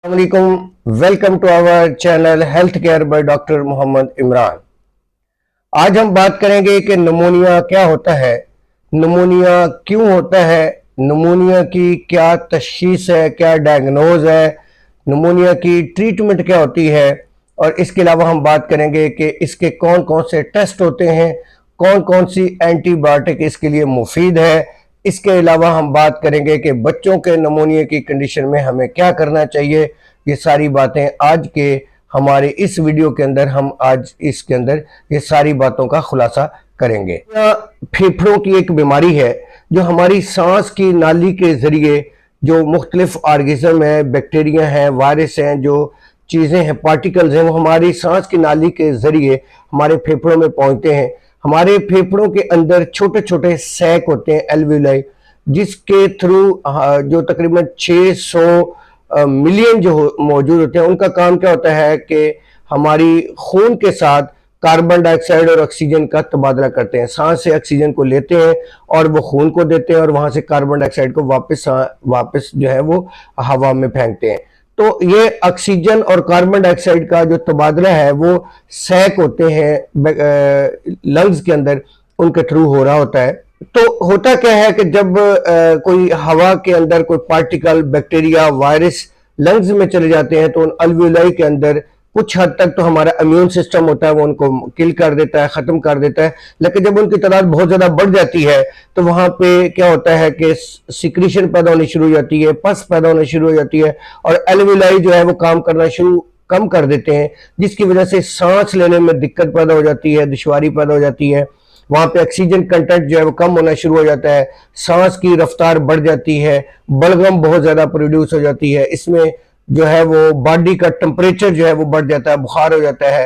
अस्सलामुअलैकुम, welcome to our channel health care by doctor Mohammad Imran. आज हम बात करेंगे कि निमोनिया क्या होता है, निमोनिया क्यों होता है, निमोनिया की क्या तशखीस है, क्या डायग्नोज है, निमोनिया की ट्रीटमेंट क्या होती है। और इसके अलावा हम बात करेंगे कि इसके कौन कौन से टेस्ट होते हैं, कौन कौन सी एंटीबायोटिक इसके लिए मुफीद है। इसके अलावा हम बात करेंगे कि बच्चों के निमोनिया की कंडीशन में हमें क्या करना चाहिए। ये सारी बातें आज के हमारे इस वीडियो के अंदर हम आज इसके अंदर ये सारी बातों का खुलासा करेंगे। फेफड़ों की एक बीमारी है जो हमारी सांस की नाली के जरिए जो मुख्तलिफ ऑर्गेनिज्म है, बैक्टीरिया हैं, वायरस हैं, जो चीज़ें हैं, पार्टिकल्स हैं, वो हमारी सांस की नाली के जरिए हमारे फेफड़ों में पहुंचते हैं। हमारे फेफड़ों के अंदर छोटे छोटे सैक होते हैं, एल्वियोलाई, जिसके थ्रू जो तकरीबन 600 मिलियन जो मौजूद होते हैं, उनका काम क्या होता है कि हमारी खून के साथ कार्बन डाइऑक्साइड और ऑक्सीजन का तबादला करते हैं। सांस से ऑक्सीजन को लेते हैं और वो खून को देते हैं और वहां से कार्बन डाइऑक्साइड को वापस जो है वो हवा में फेंकते हैं। तो ये ऑक्सीजन और कार्बन डाइऑक्साइड का जो तबादला है वो सैक होते हैं लंग्स के अंदर, उनके थ्रू हो रहा होता है। तो होता क्या है कि जब कोई हवा के अंदर कोई पार्टिकल, बैक्टीरिया, वायरस लंग्स में चले जाते हैं तो उन अल्वियोलाई के अंदर कुछ हद तक तो हमारा इम्यून सिस्टम होता है वो उनको किल कर देता है, खत्म कर देता है। लेकिन जब उनकी तादाद बहुत ज्यादा बढ़ जाती है तो वहां पे क्या होता है कि सिक्रीशन पैदा होनी शुरू हो जाती है, पस पैदा होनी शुरू हो जाती है और एल्वियोलाई जो है वो काम करना कम कर देते हैं, जिसकी वजह से सांस लेने में दिक्कत पैदा हो जाती है, दुश्वारी पैदा हो जाती है। वहां पे ऑक्सीजन कंटेंट जो है वो कम होना शुरू हो जाता है, सांस की रफ्तार बढ़ जाती है, बलगम बहुत ज्यादा प्रोड्यूस हो जाती है। इसमें जो है वो बॉडी का टेम्परेचर जो है वो बढ़ जाता है, बुखार हो जाता है।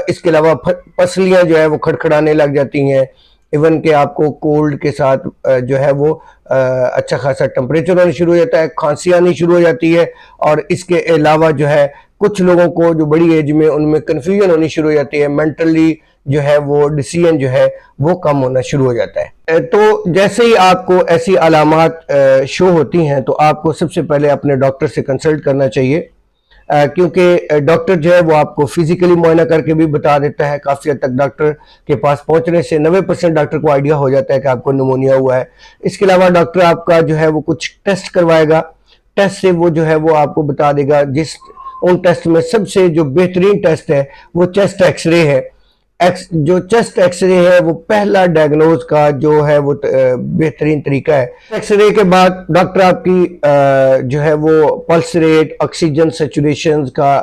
इसके अलावा पसलियां जो है वो खड़खड़ाने लग जाती हैं। इवन के आपको कोल्ड के साथ जो है वो अच्छा खासा टेम्परेचर होना शुरू हो जाता है, खांसी आनी शुरू हो जाती है। और इसके अलावा जो है कुछ लोगों को जो बड़ी एज में उनमें कन्फ्यूजन होनी शुरू हो जाती है, मेंटली जो है वो डिसीजन जो है वो कम होना शुरू हो जाता है। तो जैसे ही आपको ऐसी अलामात शो होती हैं तो आपको सबसे पहले अपने डॉक्टर से कंसल्ट करना चाहिए, क्योंकि डॉक्टर जो है वो आपको फिजिकली मुआयना करके भी बता देता है। काफ़ी हद तक डॉक्टर के पास पहुंचने से 90% डॉक्टर को आइडिया हो जाता है कि आपको निमोनिया हुआ है। इसके अलावा डॉक्टर आपका जो है वो कुछ टेस्ट करवाएगा, टेस्ट से वो जो है वो आपको बता देगा। उन टेस्ट में सबसे जो बेहतरीन टेस्ट है वो चेस्ट एक्सरे है। जो चेस्ट एक्सरे है वो पहला डायग्नोज का जो है वो बेहतरीन तरीका है। एक्सरे के बाद डॉक्टर आपकी जो है वो पल्स रेट, ऑक्सीजन सैचुरेशन का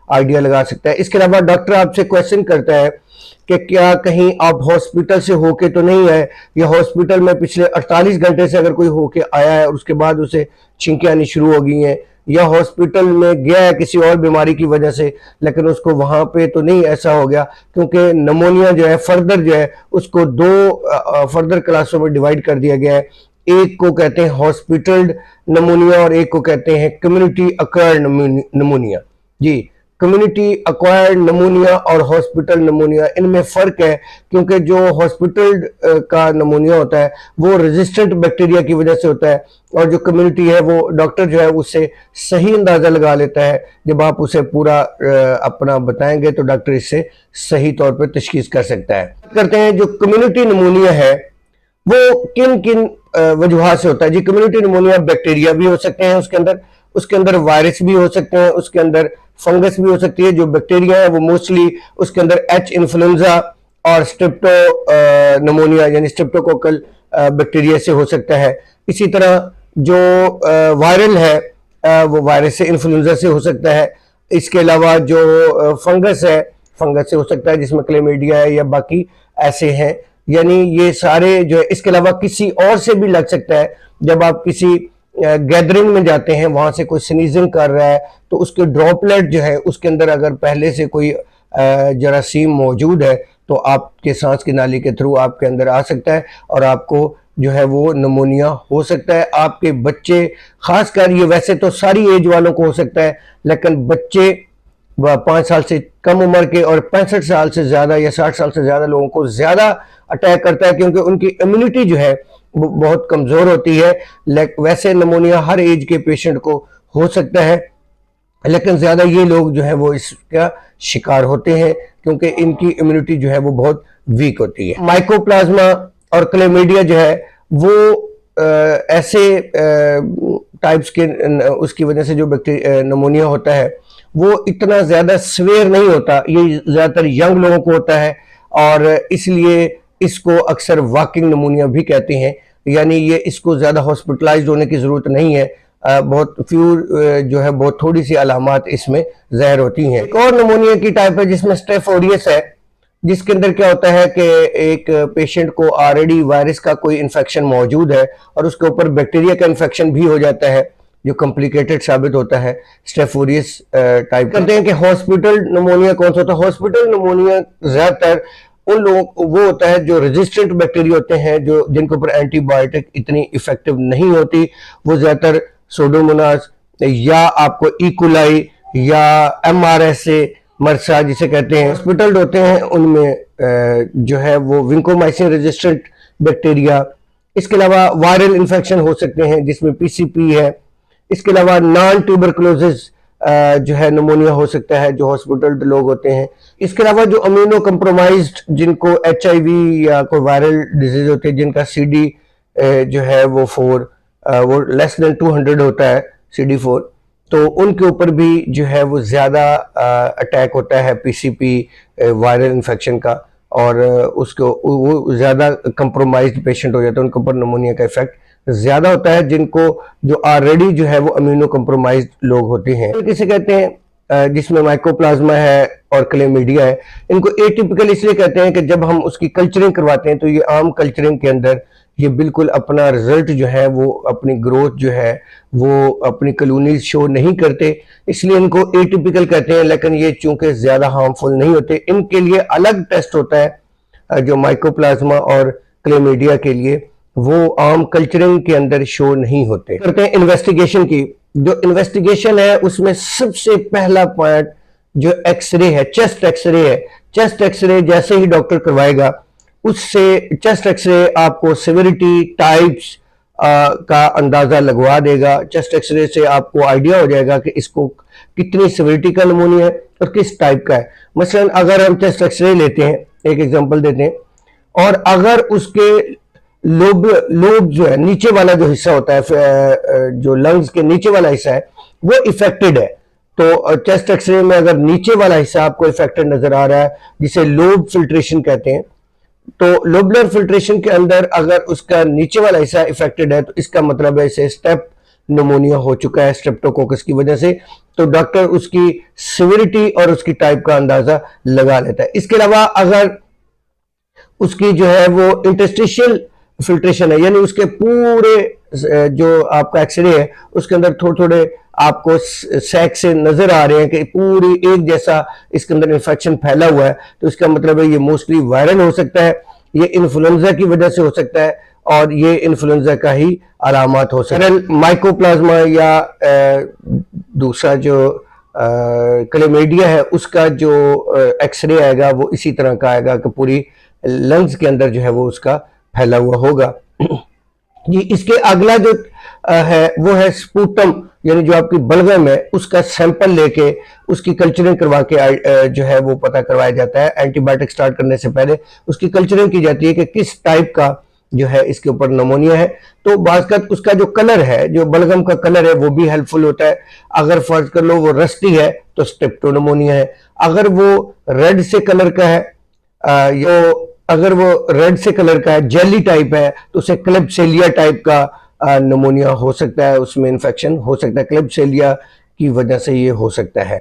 आइडिया लगा सकता है। इसके अलावा डॉक्टर आपसे क्वेश्चन करता है कि क्या कहीं आप हॉस्पिटल से होके तो नहीं है, या हॉस्पिटल में पिछले 48 घंटे से अगर कोई होके आया है और उसके बाद उसे छिंकें आनी शुरू हो गई हैं, या हॉस्पिटल में गया है किसी और बीमारी की वजह से लेकिन उसको वहां पे तो नहीं ऐसा हो गया। क्योंकि निमोनिया जो है फर्दर जो है उसको दो फर्दर क्लासों में डिवाइड कर दिया गया है। एक को कहते हैं हॉस्पिटल निमोनिया और एक को कहते हैं कम्युनिटी अक्वायर्ड निमोनिया। जी, कम्युनिटी अक्वायर्ड निमोनिया और हॉस्पिटल निमोनिया, इनमें फर्क है क्योंकि जो हॉस्पिटल का निमोनिया होता है वो रेजिस्टेंट बैक्टीरिया की वजह से होता है और जो कम्युनिटी है वो डॉक्टर जो है उससे सही अंदाजा लगा लेता है। जब आप उसे पूरा अपना बताएंगे तो डॉक्टर इससे सही तौर पर तशखीस कर सकता है। करते हैं जो कम्युनिटी निमोनिया है वो किन किन वजूहात से होता है। जी, कम्युनिटी निमोनिया बैक्टीरिया भी हो सकते हैं उसके अंदर वायरस भी हो सकते हैं, उसके अंदर फंगस भी हो सकती है। जो बैक्टीरिया है वो मोस्टली उसके अंदर एच इन्फ्लुएंजा और स्ट्रेप्टो निमोनिया यानी स्ट्रेप्टोकोकल बैक्टीरिया से हो सकता है। इसी तरह जो वायरल है वो वायरस से, इन्फ्लुएंजा से हो सकता है। इसके अलावा जो फंगस है, फंगस से हो सकता है जिसमें क्लेमीडिया है या बाकी ऐसे हैं। यानी ये सारे जो है, इसके अलावा किसी और से भी लग सकता है। जब आप किसी गैदरिंग में जाते हैं, वहां से कोई स्नीजिंग कर रहा है तो उसके ड्रॉपलेट जो है उसके अंदर अगर पहले से कोई जरासीम मौजूद है तो आपके सांस की नाली के थ्रू आपके अंदर आ सकता है और आपको जो है वो निमोनिया हो सकता है। आपके बच्चे, खासकर ये वैसे तो सारी एज वालों को हो सकता है, लेकिन बच्चे 5 साल से कम उम्र के और 65 साल से ज्यादा या 60 साल से ज्यादा लोगों को ज्यादा अटैक करता है क्योंकि उनकी इम्यूनिटी जो है वो बहुत कमजोर होती है। वैसे निमोनिया हर एज के पेशेंट को हो सकता है। लेकिन ज्यादा ये लोग जो है वो इसका शिकार होते हैं क्योंकि इनकी इम्यूनिटी जो है वो बहुत वीक होती है। माइकोप्लाज्मा और क्लेमीडिया जो है वो ऐसे टाइप्स के उसकी वजह से जो बैक्टीरिया नमोनिया होता है वो इतना ज्यादा सीवियर नहीं होता, ये ज्यादातर यंग लोगों को होता है और इसलिए इसको अक्सर वॉकिंग नमोनिया भी कहते हैं, यानी ये इसको ज्यादा हॉस्पिटलाइज्ड होने की जरूरत नहीं है। बहुत फ्यू जो है बहुत थोड़ी सी अलामात इसमें ज़ाहिर होती हैं। एक और नमोनिया की टाइप है जिसमें स्ट्रेफ ओरियस है, जिसके अंदर क्या होता है कि एक पेशेंट को ऑलरेडी वायरस का कोई इन्फेक्शन मौजूद है और उसके ऊपर बैक्टीरिया का इन्फेक्शन भी हो जाता है जो कॉम्प्लिकेटेड साबित होता है। स्ट्रेफ ओरियस टाइप करते हैं कि हॉस्पिटल नमोनिया कौन सा होता है। हॉस्पिटल नमोनिया ज्यादातर उन लोगों वो होता है जो रेजिस्टेंट बैक्टीरिया होते हैं, जो जिनके ऊपर एंटीबायोटिक इतनी इफेक्टिव नहीं होती, वो ज्यादातर सोडोमोनास या आपको इकोलाई या एमआरएसए मरसा जिसे कहते हैं हॉस्पिटल होते हैं, उनमें जो है वो विंकोमाइसिन रेजिस्टेंट बैक्टीरिया। इसके अलावा वायरल इन्फेक्शन हो सकते हैं जिसमें पीसीपी है। इसके अलावा नॉन ट्यूबरकुलोसिस जो है नमोनिया हो सकता है जो हॉस्पिटल लोग होते हैं। इसके अलावा जो अम्यूनो कंप्रोमाइज्ड जिनको एचआईवी या कोई वायरल डिजीज होती है जिनका सीडी जो है वो 4 वो लेस देन 200 होता है CD4, तो उनके ऊपर भी जो है वो ज्यादा अटैक होता है पीसीपी वायरल इन्फेक्शन का और उसको वो ज्यादा कंप्रोमाइज्ड पेशेंट हो जाता है, उनके ऊपर नमोनिया का इफेक्ट ज्यादा होता है जिनको जो ऑलरेडी जो है वो अम्यूनो कंप्रोमाइज्ड लोग होते हैं। किसे कहते हैं जिसमें माइकोप्लाज्मा है और क्लेमीडिया है। इनको एटिपिकल इसलिए कहते हैं कि जब हम उसकी कल्चरिंग करवाते हैं तो ये आम कल्चरिंग के अंदर ये बिल्कुल अपना रिजल्ट जो है वो अपनी ग्रोथ जो है वो अपनी कॉलोनीज शो नहीं करते, इसलिए इनको एटिपिकल कहते हैं। लेकिन ये चूंकि ज्यादा हार्मफुल नहीं होते, इनके लिए अलग टेस्ट होता है जो माइकोप्लाज्मा और क्लेमीडिया के लिए, वो आम कल्चरिंग के अंदर शो नहीं होते। करते हैं इन्वेस्टिगेशन की। जो इन्वेस्टिगेशन है उसमें सबसे पहला पॉइंट जो एक्सरे है, चेस्ट एक्सरे है। चेस्ट एक्सरे जैसे ही डॉक्टर करवाएगा उससे चेस्ट एक्सरे आपको सिविरिटी टाइप्स का अंदाजा लगवा देगा। चेस्ट एक्सरे से आपको आइडिया हो जाएगा कि इसको कितनी सिविरिटी का नमूनिया है और किस टाइप का है। मसलन अगर हम चेस्ट एक्सरे लेते हैं, एक एग्जांपल देते हैं, और अगर उसके लोब जो है नीचे वाला जो हिस्सा होता है, जो लंग्स के नीचे वाला हिस्सा है वो इफेक्टेड है, तो चेस्ट एक्सरे में अगर नीचे वाला हिस्सा आपको इफेक्टेड नजर आ रहा है जिसे लोब फिल्ट्रेशन कहते हैं, तो लोबुलर फिल्ट्रेशन के अंदर अगर उसका नीचे वाला हिस्सा इफेक्टेड है तो इसका मतलब है इसे स्टेप निमोनिया हो चुका है स्ट्रेप्टोकोकस की वजह से। तो डॉक्टर उसकी सिविरिटी और उसकी टाइप का अंदाजा लगा लेता है। इसके अलावा अगर उसकी जो है वो इंटरस्टिशियल फिल्ट्रेशन है, यानी उसके पूरे जो आपका एक्सरे है उसके अंदर थोड़े थोड़े आपको सैक से नजर आ रहे हैं कि पूरी एक जैसा इसके अंदर इन्फेक्शन फैला हुआ है, तो इसका मतलब है ये मोस्टली वायरल हो सकता है, ये इन्फ्लुएंजा की वजह से हो सकता है और ये इन्फ्लुएंजा का ही अलामत हो सकता है। माइकोप्लाज्मा या दूसरा जो क्लेमीडिया है उसका जो एक्सरे आएगा वो इसी तरह का आएगा कि पूरी लंग्स के अंदर जो है वो उसका फैला हुआ होगा। जी, इसके अगला जो है वो है स्पूटम, यानी जो आपकी बलगम है उसका सैंपल लेके उसकी कल्चरिंग करवा के जो है वो पता करवाया जाता है। एंटीबायोटिक स्टार्ट करने से पहले उसकी कल्चरिंग की जाती है कि किस टाइप का जो है इसके ऊपर नमोनिया है। तो बाज़ उसका जो कलर है, जो बलगम का कलर है वो भी हेल्पफुल होता है। अगर फर्ज कर लो वो रस्टी है तो स्ट्रेप्टोनिमोनिया है। अगर वो रेड से कलर का है अगर वो रेड से कलर का है, जेली टाइप है, तो उसे क्लेब्सिलिया टाइप का नमोनिया हो सकता है, उसमें इन्फेक्शन हो सकता है, क्लेब्सिलिया की वजह से ये हो सकता है।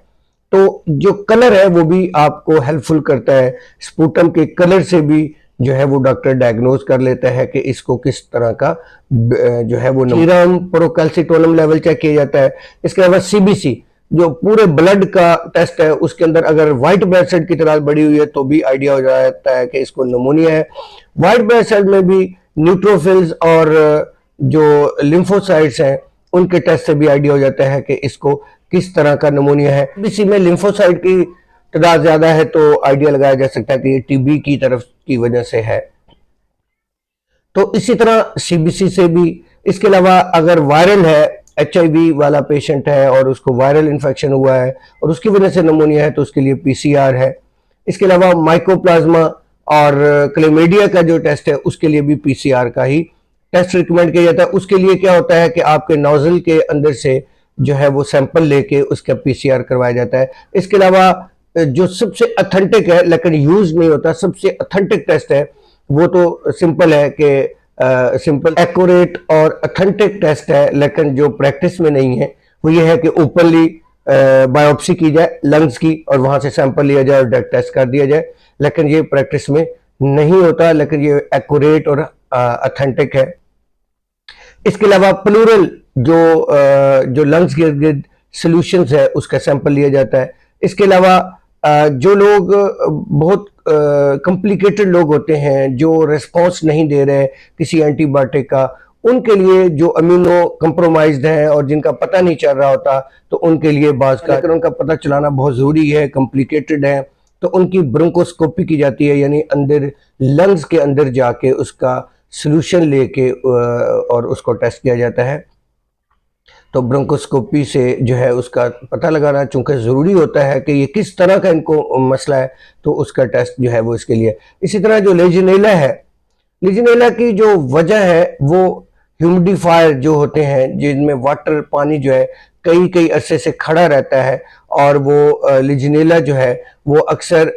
तो जो कलर है वो भी आपको हेल्पफुल करता है। स्पूटम के कलर से भी जो है वो डॉक्टर डायग्नोज कर लेता है कि इसको किस तरह का जो है वो सीरम प्रोकैल्सिटोनम लेवल चेक किया जाता है। इसके अलावा सीबीसी जो पूरे ब्लड का टेस्ट है उसके अंदर अगर व्हाइट ब्लड सेल की तरह बढ़ी हुई है तो भी आइडिया हो जाता है कि इसको निमोनिया है। व्हाइट ब्लड सेल में भी न्यूट्रोफिल्स और जो लिम्फोसाइट्स हैं उनके टेस्ट से भी आइडिया हो जाता है कि इसको किस तरह का निमोनिया है। इसी में लिम्फोसाइट की तादाद ज्यादा है तो आइडिया लगाया जा सकता है कि ये टीबी की तरफ की वजह से है। तो इसी तरह सीबीसी से भी। इसके अलावा अगर वायरल है HIV वाला पेशेंट है और उसको वायरल इन्फेक्शन हुआ है और उसकी वजह से नमोनिया है तो उसके लिए PCR है। इसके अलावा माइकोप्लाज्मा और क्लेमीडिया का जो टेस्ट है उसके लिए भी PCR का ही टेस्ट रिकमेंड किया जाता है। उसके लिए क्या होता है कि आपके नोजल के अंदर से जो है वो सैंपल लेके उसका PCR करवाया जाता है। इसके अलावा जो सबसे ऑथेंटिक है लेकिन यूज नहीं होता, सबसे ऑथेंटिक टेस्ट है वो तो सिंपल है कि सिंपल एक्यूरेट और ऑथेंटिक टेस्ट है, लेकिन जो प्रैक्टिस में नहीं है वो ये है कि ओपनली बायोप्सी की जाए लंग्स की और वहां से सैंपल लिया जाए और ड्रग टेस्ट कर दिया जाए, लेकिन ये प्रैक्टिस में नहीं होता, लेकिन ये एक्यूरेट और ऑथेंटिक है। इसके अलावा प्लूरल जो लंग्स के इर्द सोल्यूशंस है उसका सैंपल लिया जाता है। इसके अलावा जो लोग बहुत कॉम्प्लिकेटेड लोग होते हैं जो रिस्पॉन्स नहीं दे रहे किसी एंटीबायोटिक का, उनके लिए जो अमीनो कंप्रोमाइज्ड हैं और जिनका पता नहीं चल रहा होता तो उनके लिए बाज का लेकिन उनका पता चलाना बहुत ज़रूरी है, कॉम्प्लिकेटेड है, तो उनकी ब्रोंकोस्कोपी की जाती है, यानी अंदर लंग्स के अंदर जाके उसका सोल्यूशन लेके और उसको टेस्ट किया जाता है। तो ब्रोंकोस्कोपी से जो है उसका पता लगाना चूंकि ज़रूरी होता है कि ये किस तरह का इनको मसला है, तो उसका टेस्ट जो है वो इसके लिए। इसी तरह जो लेजिनेला है, लेजिनेला की जो वजह है वो ह्यूमिडिफायर जो होते हैं जिनमें वाटर पानी जो है कई कई अरसे से खड़ा रहता है और वो लेजिनेला जो है वो अक्सर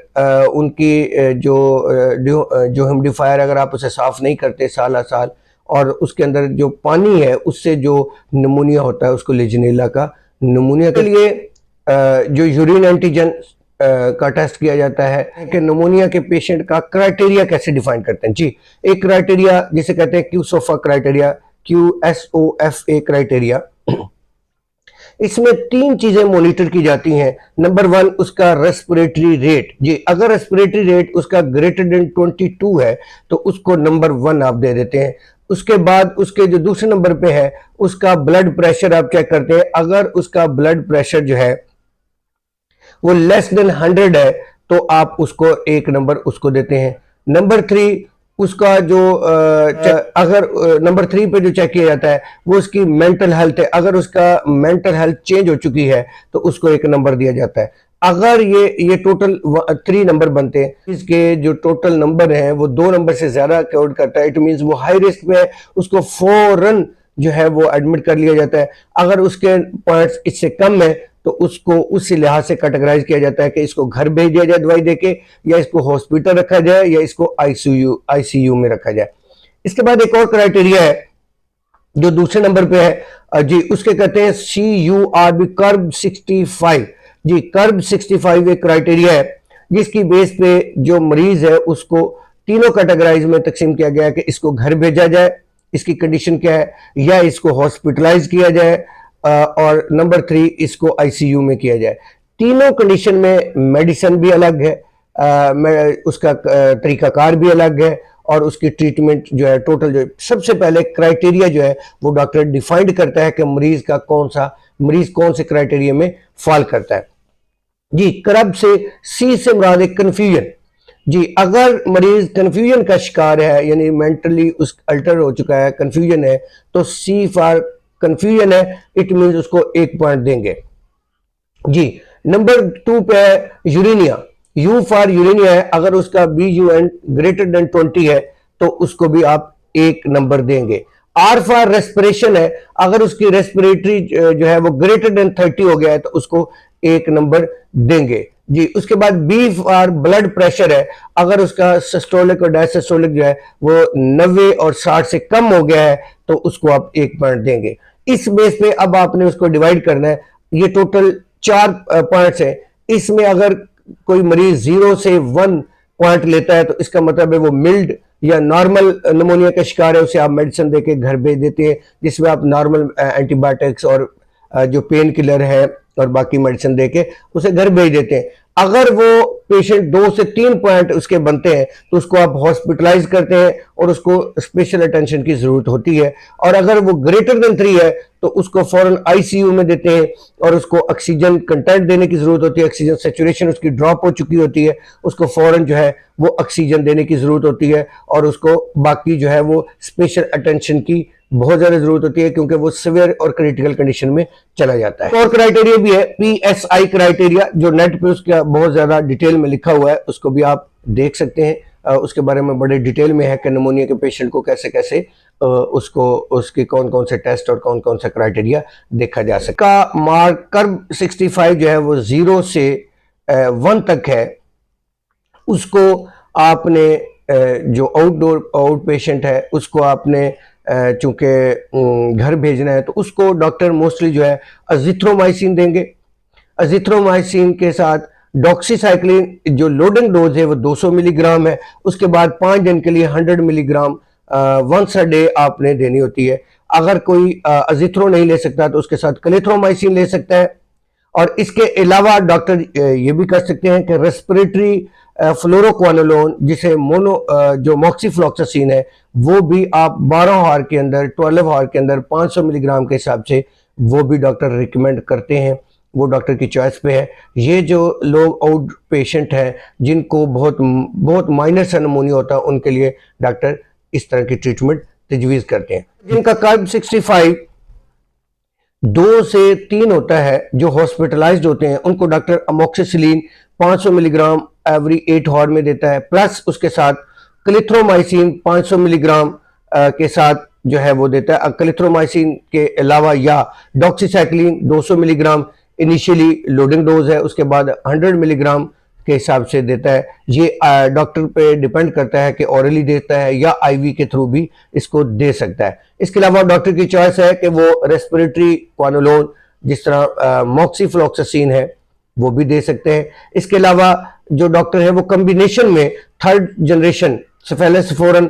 उनकी जो ह्यूमिडिफायर अगर आप उसे साफ़ नहीं करते साल साल और उसके अंदर जो पानी है उससे जो निमोनिया होता है उसको लेजिनेला का निमोनिया के लिए जो यूरिन एंटीजन का टेस्ट किया जाता है कि निमोनिया के पेशेंट का क्राइटेरिया कैसे डिफाइन करते हैं। जी, एक क्राइटेरिया जिसे कहते हैं QSOFA क्राइटेरिया, QSOFA क्राइटेरिया, इसमें 3 चीजें मॉनिटर की जाती हैं। नंबर 1 उसका रेस्पिरेटरी रेट। जी, अगर रेस्पिरेटरी रेट उसका ग्रेटर देन 22 है तो उसको नंबर 1 आप दे देते हैं। उसके बाद उसके जो दूसरे नंबर पे है उसका ब्लड प्रेशर आप चेक करते हैं। अगर उसका ब्लड प्रेशर जो है वो लेस देन 100 है तो आप उसको 1 नंबर उसको देते हैं। नंबर 3 उसका जो अगर नंबर 3 पे जो चेक किया जाता है वो उसकी मेंटल हेल्थ है। अगर उसका मेंटल हेल्थ चेंज हो चुकी है तो उसको 1 नंबर दिया जाता है। अगर ये टोटल 3 नंबर बनते हैं, इसके जो टोटल नंबर हैं वो 2 नंबर से ज्यादा काउंट करता है, इट मींस वो हाई रिस्क में है, उसको फौरन जो है वो एडमिट कर लिया जाता है। अगर उसके पॉइंट्स इससे कम है तो उसको उस लिहाज से कैटेगराइज किया जाता है कि इसको घर भेज दिया जाए दवाई देके, या इसको हॉस्पिटल रखा जाए, या इसको आईसीयू में रखा जाए। इसके बाद एक और क्राइटेरिया है जो दूसरे नंबर पे है जी, उसके कहते हैं CURB, कर्ब 65। जी, कर्ब 65 एक क्राइटेरिया है जिसकी बेस पे जो मरीज है उसको तीनों कैटेगराइज में तकसीम किया गया है कि इसको घर भेजा जाए, इसकी कंडीशन क्या है, या इसको हॉस्पिटलाइज किया जाए, और नंबर 3 इसको आईसीयू में किया जाए। तीनों कंडीशन में मेडिसिन भी अलग है, उसका तरीकाकार भी अलग है और उसकी ट्रीटमेंट जो है टोटल जो सबसे पहले क्राइटेरिया जो है वो डॉक्टर डिफाइंड करता है कि मरीज कौन से क्राइटेरिया में फॉल करता है। जी, कर्ब से सी से मुराद एक कन्फ्यूजन। जी, अगर मरीज कन्फ्यूजन का शिकार है यानी मेंटली उस अल्टर हो चुका है, कन्फ्यूजन है, तो C फॉर कन्फ्यूजन है, इट मींस उसको 1 पॉइंट देंगे। जी, नंबर 2 पे है यूरेनिया, U फॉर यूरेनिया है, अगर उसका BUN ग्रेटर देन 20 है तो उसको भी आप 1 नंबर देंगे। R फॉर रेस्पिरेशन है, अगर उसकी रेस्पिरेटरी जो है वो ग्रेटर देन 30 हो गया है तो उसको 1 नंबर देंगे। जी, उसके बाद B फॉर ब्लड प्रेशर है, अगर उसका सिस्टोलिक और डायसिस्टोलिक जो है वो 90 और 60 से कम हो गया है तो उसको आप 1 पॉइंट देंगे। इस बेस पे अब आपने उसको डिवाइड करना है। ये टोटल 4 पॉइंट्स है। इसमें अगर कोई मरीज 0 से 1 पॉइंट लेता है तो इसका मतलब है वो मिल्ड या नॉर्मल निमोनिया का शिकार है, उसे आप मेडिसिन देके घर भेज देते हैं जिसमें आप नॉर्मल एंटीबायोटिक्स और जो पेन किलर है और बाकी मेडिसिन देके उसे घर भेज देते हैं। अगर वो पेशेंट 2 से 3 पॉइंट उसके बनते हैं तो उसको आप हॉस्पिटलाइज करते हैं और उसको स्पेशल अटेंशन की जरूरत होती है, और अगर वो ग्रेटर देन 3 है तो उसको फौरन आईसीयू में देते हैं और उसको ऑक्सीजन कंटेंट देने की जरूरत होती है। ऑक्सीजन सैचुरेशन उसकी ड्रॉप हो चुकी होती है, उसको फौरन जो है वो ऑक्सीजन देने की जरूरत होती है और उसको बाकी जो है वो स्पेशल अटेंशन की बहुत ज्यादा जरूरत होती है, क्योंकि वो सिवियर और क्रिटिकल कंडीशन में चला जाता है। और क्राइटेरिया भी है PSI क्राइटेरिया, जो नेट पे उसका बहुत ज्यादा डिटेल में लिखा हुआ है, उसको भी आप देख सकते हैं। उसके बारे में बड़े डिटेल में है कि निमोनिया के पेशेंट को कैसे कैसे उसको उसके कौन कौन से टेस्ट और कौन कौन सा क्राइटेरिया देखा जा सकता है। मार्कर 65 जो है वो 0 से 1 तक है। उसको आपने जो आउट पेशेंट है उसको आपने चूंकि घर भेजना है, तो उसको डॉक्टर मोस्टली जो है अजिथ्रोमाइसिन देंगे। अजिथ्रोमाइसिन के साथ डॉक्सीसाइक्लिन जो लोडिंग डोज है वो 200 मिलीग्राम है। उसके बाद 5 दिन के लिए 100 मिलीग्राम वंस अ डे आपने देनी होती है। अगर कोई अजिथ्रो नहीं ले सकता तो उसके साथ क्लेथ्रोमाइसिन ले सकता है। और इसके अलावा डॉक्टर ये भी कर सकते हैं कि रेस्पिरेटरी फ्लोरोक्वानोलोन, जिसे जो मॉक्सीफ्लॉक्सासिन है, वो भी आप 12 आवर के अंदर 12 आवर के अंदर 500 मिलीग्राम के हिसाब से वो भी डॉक्टर रिकमेंड करते हैं। वो डॉक्टर की चॉइस पे है। ये जो लोग आउट पेशेंट हैं जिनको बहुत माइनर सा निमोनिया होता है, उनके लिए डॉक्टर इस तरह की ट्रीटमेंट तजवीज़ करते हैं। जिनका कार्ब 65 2 से 3 होता है, जो हॉस्पिटलाइज्ड होते हैं, उनको doctor amoxicillin 500 milligram every 8 hour में देता है, प्लस उसके साथ क्लिथ्रोमाइसिन 500 मिलीग्राम के साथ जो है वो देता है। क्लिथ्रोमाइसिन के अलावा या doxycycline 200 milligram initially loading dose है, उसके बाद 100 मिलीग्राम के हिसाब से देता है। ये डॉक्टर पे डिपेंड करता है कि ऑरली देता है या आईवी के थ्रू भी इसको दे सकता है। इसके अलावा डॉक्टर की चॉइस है कि वो रेस्पिरेटरी क्वानोलोन जिस तरह मॉक्सीफ्लॉक्सासिन है वो भी दे सकते हैं। इसके अलावा जो डॉक्टर है वो कॉम्बिनेशन में 3rd जनरेशन सेफेलोस्पोरिन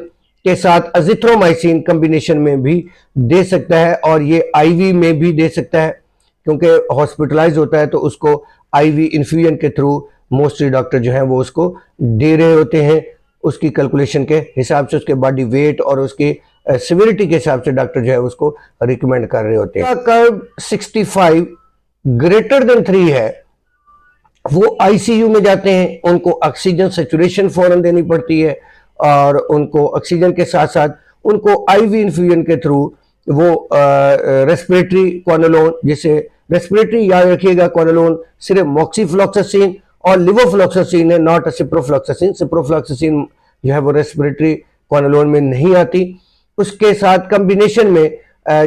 के साथ अजिथ्रोमाइसिन कॉम्बिनेशन में भी दे सकता है, और ये आईवी में भी दे सकता है। क्योंकि हॉस्पिटलाइज होता है तो उसको आईवी इन्फ्यूजन के थ्रू मोस्टली डॉक्टर जो है वो उसको दे रहे होते हैं। उसकी कैलकुलेशन के हिसाब से, उसके बॉडी वेट और उसकी सिविरिटी के हिसाब से डॉक्टर जो है उसको रिकमेंड कर रहे होते हैं। कर्व 65 ग्रेटर देन 3 है, वो आईसीयू में जाते हैं। उनको ऑक्सीजन सैचुरेशन फौरन देनी पड़ती है, और उनको ऑक्सीजन के साथ साथ उनको आईवी इन्फ्यूजन के थ्रू वो रेस्पिरेटरी क्वानोलोन, जिसे रेस्पिरेटरी याद रखिएगा, क्वानोलोन सिर्फ मॉक्सीफ्लॉक्सासिन और लिवोफ्लॉक्सासिन है, नॉट सिप्रोफ्लॉक्सासिन। सिप्रोफ्लॉक्सासिन जो है वो रेस्पिरेटरी क्वानोलोन में नहीं आती। उसके साथ कॉम्बिनेशन में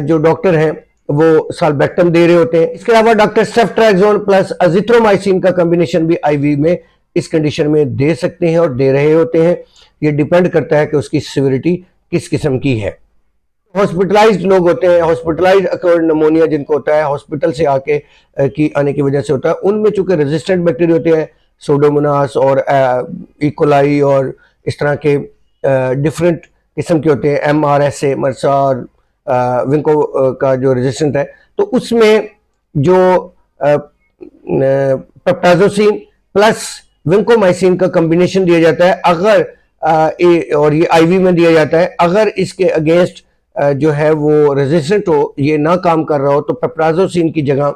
जो डॉक्टर हैं वो साल्बेक्टम दे रहे होते हैं। इसके अलावा डॉक्टर सेफ्ट्रैक्सोन प्लस अजिथ्रोमाइसिन का कॉम्बिनेशन भी आईवी में इस कंडीशन में दे सकते हैं और दे रहे होते हैं। ये डिपेंड करता है कि उसकी सिविरिटी किस किस्म की है। हॉस्पिटलाइज्ड लोग होते हैं, हॉस्पिटलाइज्ड अक्वर्ड निमोनिया जिनको होता है हॉस्पिटल से आने की वजह से होता है, उनमें चूंकि रेजिस्टेंट बैक्टीरिया होते हैं, सोडोमोनास और इकोलाई और इस तरह के डिफरेंट किस्म के होते हैं, MRSA मर्सा और विंको का जो रेजिस्टेंट है, तो उसमें जो पेप्टाजोसिन प्लस विंकोमाइसिन का कॉम्बिनेशन दिया जाता है। अगर और ये आईवी में दिया जाता है। अगर इसके अगेंस्ट जो है वो रेजिस्टेंट हो, ये ना काम कर रहा हो, तो पेप्टाजोसिन की जगह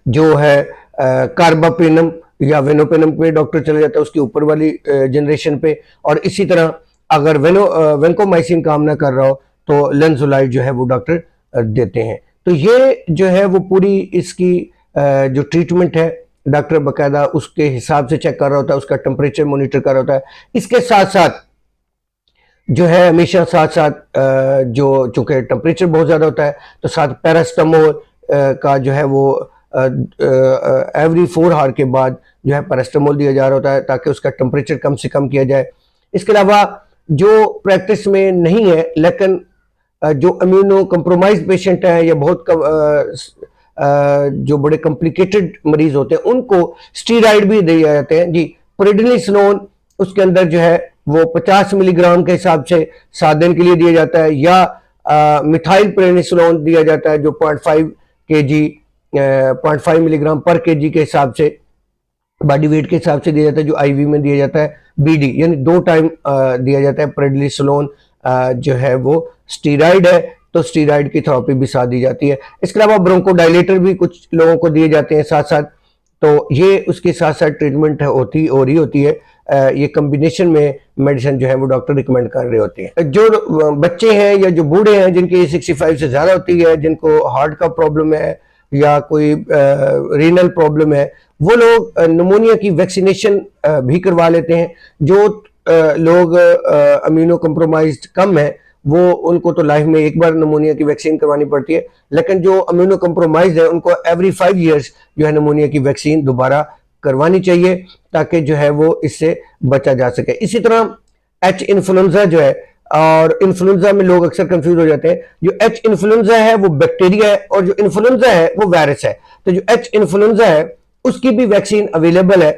जो है कार्बापेनम या वेनोपेनम पे डॉक्टर चले जाता है, उसकी ऊपर वाली जनरेशन पे। और इसी तरह अगर वेंकोमाइसिन काम ना कर रहा हो तो लेंजोलाइड जो है वो डॉक्टर देते हैं। तो ये जो है वो पूरी इसकी जो ट्रीटमेंट है, डॉक्टर बकायदा उसके हिसाब से चेक कर रहा होता है, उसका टेम्परेचर मॉनिटर कर रहा होता है। इसके साथ साथ जो है हमेशा साथ साथ जो चूंकि टेम्परेचर बहुत ज़्यादा होता है, तो साथ पैरास्टामोल का जो है वो एवरी 4 आवर के बाद जो है पैरास्टामोल दिया जा रहा होता है, ताकि उसका टेम्परेचर कम से कम किया जाए। इसके अलावा जो प्रैक्टिस में नहीं है, लेकिन जो इम्यूनो कंप्रोमाइज पेशेंट है या बहुत जो बड़े कॉम्प्लिकेटेड मरीज होते हैं, उनको स्टीराइड भी दिए जाते हैं जी। प्रेडनिसोलोन उसके अंदर जो है वो 50 मिलीग्राम के हिसाब से 7 दिन के लिए दिया जाता है, या मिथाइल प्रेडनिसोलोन दिया जाता है जो 0.5 मिलीग्राम पर केजी के हिसाब से बॉडी वेट के हिसाब से दिया जाता है, जो आईवी में दिया जाता है BD, यानी 2 टाइम दिया जाता है। प्रेडनिसोलोन जो है वो स्टीराइड है, तो स्टीराइड की थेरेपी भी साथ दी जाती है। इसके अलावा ब्रोंकोडायलेटर भी कुछ लोगों को दिए जाते हैं साथ साथ। तो ये उसके साथ साथ ट्रीटमेंट हो रही होती है ये कम्बिनेशन में मेडिसिन जो है वो डॉक्टर रिकमेंड कर रहे होते हैं। जो बच्चे हैं या जो बूढ़े हैं जिनकी 65 से ज़्यादा होती है, जिनको हार्ट का प्रॉब्लम है या कोई रीनल प्रॉब्लम है, वो लोग निमोनिया की वैक्सीनेशन भी करवा लेते हैं। जो लोग इम्यूनो कम्प्रोमाइज्ड कम है वो उनको तो लाइफ में एक बार निमोनिया की वैक्सीन करवानी पड़ती है, लेकिन जो इम्यूनो कम्प्रोमाइज्ड है उनको एवरी 5 ईयर्स जो है निमोनिया की वैक्सीन दोबारा करवानी चाहिए ताकि जो है वो इससे बचा जा सके। इसी तरह एच इन्फ्लुएंजा जो है, और इन्फ्लुएंजा में लोग अक्सर कंफ्यूज हो जाते हैं। जो एच इन्फ्लुएंजा है वो बैक्टीरिया है और जो इन्फ्लुएंजा है वो वायरस है। तो जो एच इन्फ्लुएंजा है उसकी भी वैक्सीन अवेलेबल है।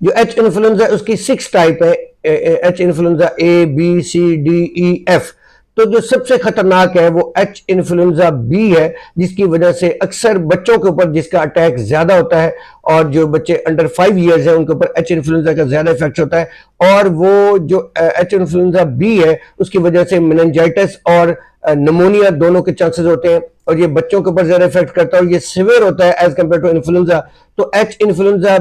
जो एच इन्फ्लुएंजा उसकी 6 टाइप है, H influenza A B C D E F. तो जो सबसे खतरनाक है वो एच इन्फ्लुएंजा बी है, जिसकी वजह से अक्सर बच्चों के ऊपर जिसका अटैक ज्यादा होता है, और जो बच्चे अंडर 5 ईयर्स हैं उनके ऊपर एच इन्फ्लुएंजा का ज्यादा इफेक्ट होता है। और वो जो एच इन्फ्लुएंजा बी है उसकी वजह से मेनिंजाइटिस और निमोनिया दोनों के चांसेस होते हैं, और ये बच्चों के ऊपर ज्यादा इफेक्ट करता है और ये सिवियर होता है एज कम्पेयर टू इन्फ्लुएंजा। तो एच इन्फ्लुएंजा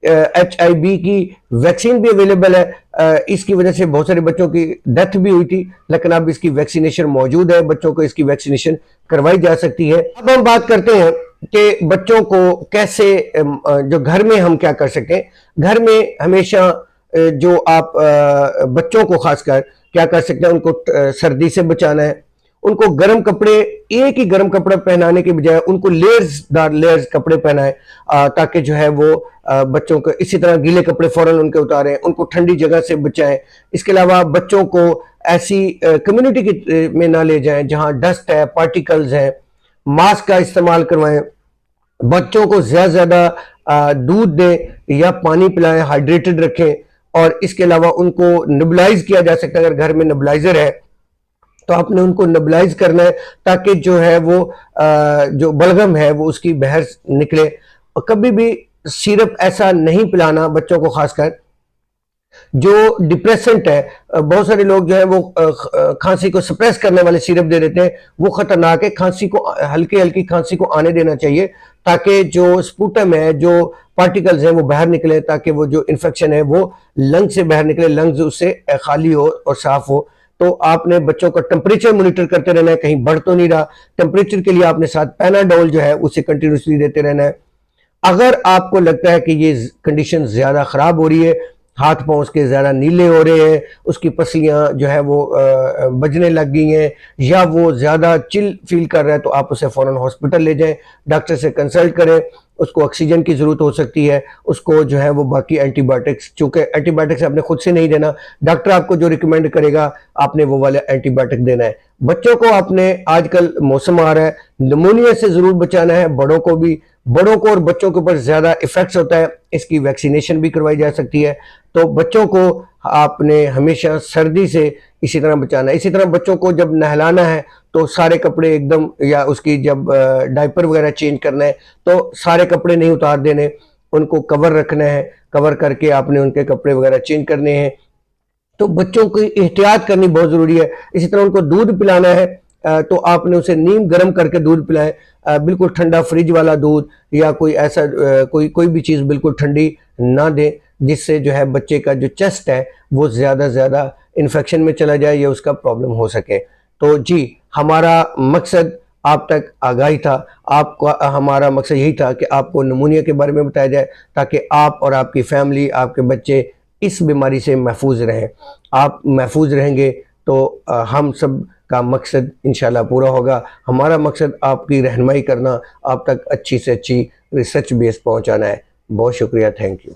HIV की वैक्सीन भी अवेलेबल है। इसकी वजह से बहुत सारे बच्चों की डेथ भी हुई थी, लेकिन अब इसकी वैक्सीनेशन मौजूद है, बच्चों को इसकी वैक्सीनेशन करवाई जा सकती है। अब हम बात करते हैं कि बच्चों को कैसे, जो घर में हम क्या कर सकते हैं। घर में हमेशा जो आप बच्चों को खासकर क्या कर सकते हैं, उनको सर्दी से बचाना है। उनको गर्म कपड़े, एक ही गर्म कपड़ा पहनाने के बजाय उनको लेयर्स कपड़े पहनाएं, ताकि जो है वो बच्चों को, इसी तरह गीले कपड़े फौरन उनके उतारें, उनको ठंडी जगह से बचाएं। इसके अलावा बच्चों को ऐसी कम्युनिटी की में ना ले जाएं जहां डस्ट है, पार्टिकल्स है। मास्क का इस्तेमाल करवाएं। बच्चों को ज्यादा दूध दें या पानी पिलाएं, हाइड्रेटेड रखें। और इसके अलावा उनको नेबुलाइज किया जा सकता है। अगर घर में नेबुलाइजर है तो आपने उनको नेबुलाइज करना है ताकि जो है वो जो बलगम है वो उसकी बहर निकले। और कभी भी सिरप ऐसा नहीं पिलाना बच्चों को, खासकर जो डिप्रेसेंट है। बहुत सारे लोग जो है वो खांसी को सप्रेस करने वाले सिरप दे देते हैं, वो खतरनाक है। खांसी को, हल्की हल्की खांसी को आने देना चाहिए ताकि जो स्पूटम है, जो पार्टिकल्स हैं वो बाहर निकले, ताकि वो जो इन्फेक्शन है वो लंग से बाहर निकले, लंग्स उससे खाली हो और साफ हो। तो आपने बच्चों का टेम्परेचर मॉनिटर करते रहना है, कहीं बढ़ तो नहीं रहा। टेम्परेचर के लिए आपने साथ पैनाडोल जो है उसे कंटिन्यूसली देते रहना है। अगर आपको लगता है कि ये कंडीशन ज्यादा खराब हो रही है, हाथ पांव उसके ज्यादा नीले हो रहे हैं, उसकी पसलियां जो है वो बजने लग गई हैं, या वो ज्यादा चिल फील कर रहा है, तो आप उसे फौरन हॉस्पिटल ले जाएं, डॉक्टर से कंसल्ट करें। उसको ऑक्सीजन की जरूरत हो सकती है, उसको जो है वो बाकी एंटीबायोटिक्स, चूंकि एंटीबायोटिक्स आपने खुद से नहीं देना, डॉक्टर आपको जो रिकमेंड करेगा आपने वो वाले एंटीबायोटिक देना है। बच्चों को आपने, आजकल मौसम आ रहा है, निमोनिया से जरूर बचाना है। बड़ों को भी, बड़ों को और बच्चों के ऊपर ज्यादा इफेक्ट्स होता है, इसकी वैक्सीनेशन भी करवाई जा सकती है। तो बच्चों को आपने हमेशा सर्दी से इसी तरह बचाना है। इसी तरह बच्चों को जब नहलाना है तो सारे कपड़े एकदम, या उसकी जब डायपर वगैरह चेंज करना है तो सारे कपड़े नहीं उतार देने, उनको कवर रखना है, कवर करके आपने उनके कपड़े वगैरह चेंज करने हैं। तो बच्चों की एहतियात करनी बहुत जरूरी है। इसी तरह उनको दूध पिलाना है तो आपने उसे नीम गर्म करके दूध पिलाएं, बिल्कुल ठंडा फ्रिज वाला दूध, या कोई ऐसा कोई भी चीज़ बिल्कुल ठंडी ना दें जिससे जो है बच्चे का जो चेस्ट है वो ज़्यादा इन्फेक्शन में चला जाए या उसका प्रॉब्लम हो सके। तो जी, हमारा मकसद आप तक आगाही था। आपका, हमारा मकसद यही था कि आपको निमोनिया के बारे में बताया जाए ताकि आप और आपकी फैमिली, आपके बच्चे इस बीमारी से महफूज रहें। आप महफूज रहेंगे तो हम सब का मकसद इंशाल्लाह पूरा होगा। हमारा मकसद आपकी रहनुमाई करना, आप तक अच्छी से अच्छी रिसर्च बेस पहुंचाना है। बहुत शुक्रिया, थैंक यू।